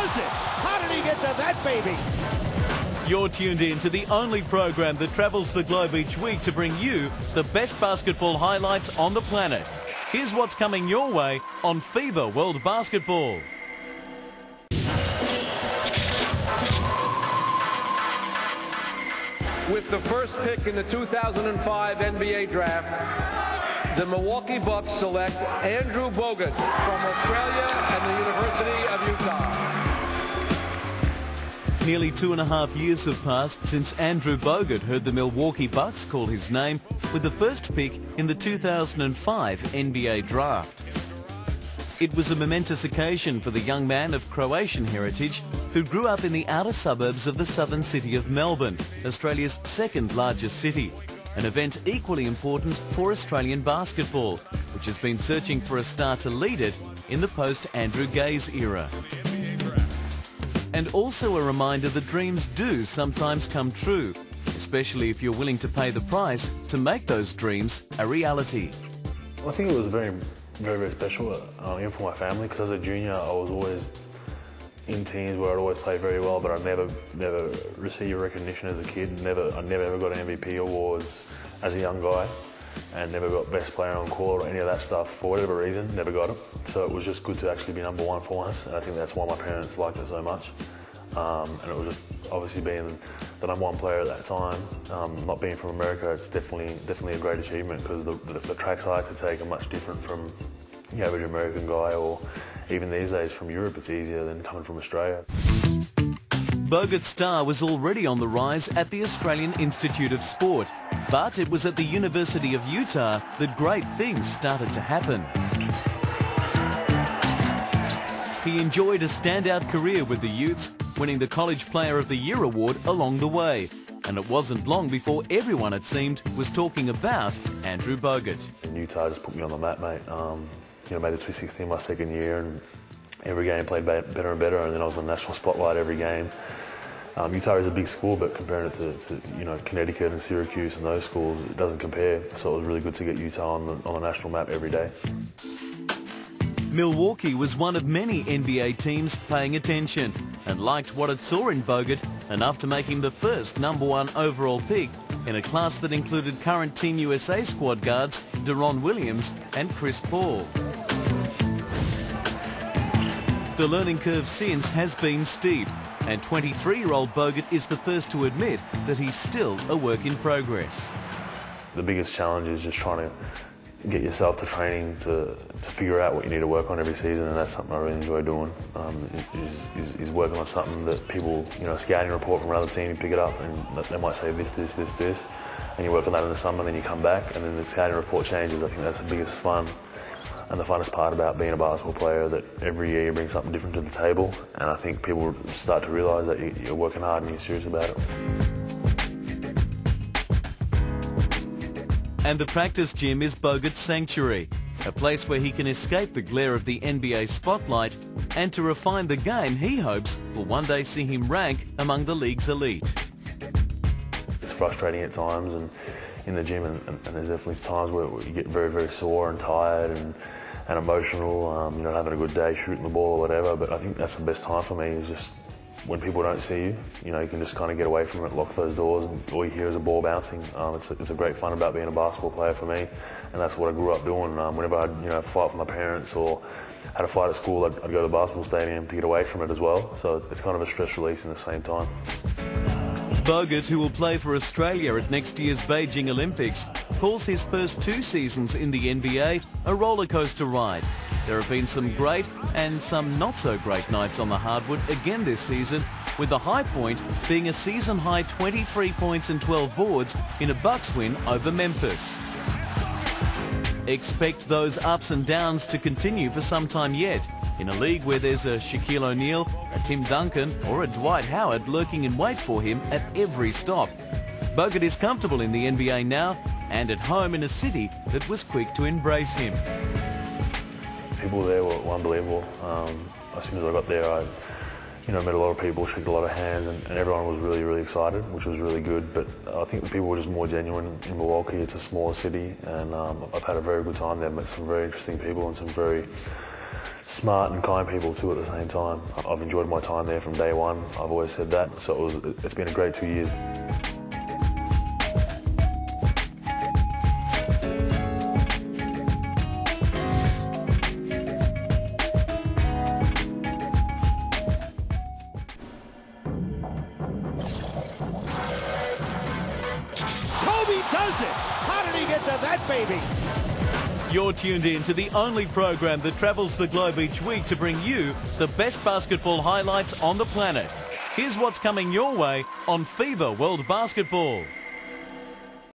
does it! How did he get to that baby? You're tuned in to the only program that travels the globe each week to bring you the best basketball highlights on the planet. Here's what's coming your way on FIBA World Basketball. With the first pick in the 2005 NBA Draft, the Milwaukee Bucks select Andrew BOGUT from Australia and the University of Utah. Nearly 2.5 years have passed since Andrew BOGUT heard the Milwaukee Bucks call his name with the first pick in the 2005 NBA Draft. It was a momentous occasion for the young man of Croatian heritage who grew up in the outer suburbs of the southern city of Melbourne, Australia's second largest city. An event equally important for Australian basketball, which has been searching for a star to lead it in the post-Andrew Gaze era. And also a reminder that dreams do sometimes come true, especially if you're willing to pay the price to make those dreams a reality. I think it was very special, even for my family, because as a junior I was always in teams where I'd always play very well, but I never received recognition as a kid. I never ever got MVP awards as a young guy, and never got best player on court or any of that stuff for whatever reason. Never got it. So it was just good to actually be number one for once, and I think that's why my parents liked it so much. And it was just obviously being the number one player at that time. Not being from America, it's definitely a great achievement, because the tracks I had to take are much different from the average American guy, or even these days from Europe. It's easier than coming from Australia. BOGUT's star was already on the rise at the Australian Institute of Sport, but it was at the University of Utah that great things started to happen. He enjoyed a standout career with the Utes, winning the College Player of the Year award along the way. And it wasn't long before everyone, it seemed, was talking about Andrew BOGUT. And Utah just put me on the map, mate. Made the 2016 my second year, and every game played better and better, and then I was on the national spotlight every game. Utah is a big school, but comparing it to Connecticut and Syracuse and those schools, it doesn't compare. So it was really good to get Utah on the national map every day. Milwaukee was one of many NBA teams paying attention and liked what it saw in BOGUT enough to make him the first #1 overall pick in a class that included current Team USA squad guards Deron Williams and Chris Paul. The learning curve since has been steep, and 23-year-old BOGUT is the first to admit that he's still a work in progress. The biggest challenge is just trying to get yourself to training to figure out what you need to work on every season, and that's something I really enjoy doing. Is working on something that people, a scouting report from another team, you pick it up and they might say this, and you work on that in the summer, and then you come back and then the scouting report changes. I think that's the biggest fun and the funnest part about being a basketball player, that every year you bring something different to the table, and I think people start to realise that you're working hard and you're serious about it. And the practice gym is BOGUT's sanctuary, a place where he can escape the glare of the NBA spotlight and to refine the game he hopes will one day see him rank among the league's elite. It's frustrating at times and in the gym, and there's definitely times where you get very sore and tired and emotional, you're not having a good day shooting the ball or whatever, but I think that's the best time for me, is just when people don't see you, you can just kind of get away from it, lock those doors, and all you hear is a ball bouncing. It's a great fun about being a basketball player for me, and that's what I grew up doing. Whenever I'd fight for my parents or had a fight at school, I'd go to the basketball stadium to get away from it as well. So it's kind of a stress release in the same time. BOGUT, who will play for Australia at next year's Beijing Olympics, calls his first 2 seasons in the NBA a roller coaster ride. There have been some great and some not so great nights on the hardwood again this season, with the high point being a season-high 23 points and 12 boards in a Bucks win over Memphis. Expect those ups and downs to continue for some time yet, in a league where there's a Shaquille O'Neal, a Tim Duncan or a Dwight Howard lurking in wait for him at every stop. BOGUT is comfortable in the NBA now and at home in a city that was quick to embrace him. People there were unbelievable. As soon as I got there, I met a lot of people, shook a lot of hands, and everyone was really excited, which was really good. But I think the people were just more genuine in Milwaukee. It's a smaller city, and I've had a very good time there. Met some very interesting people and some very smart and kind people too at the same time. I've enjoyed my time there from day one. I've always said that. So it's been a great 2 years. Does it? How did he get to that baby? You're tuned in to the only program that travels the globe each week to bring you the best basketball highlights on the planet. Here's what's coming your way on FIBA World Basketball.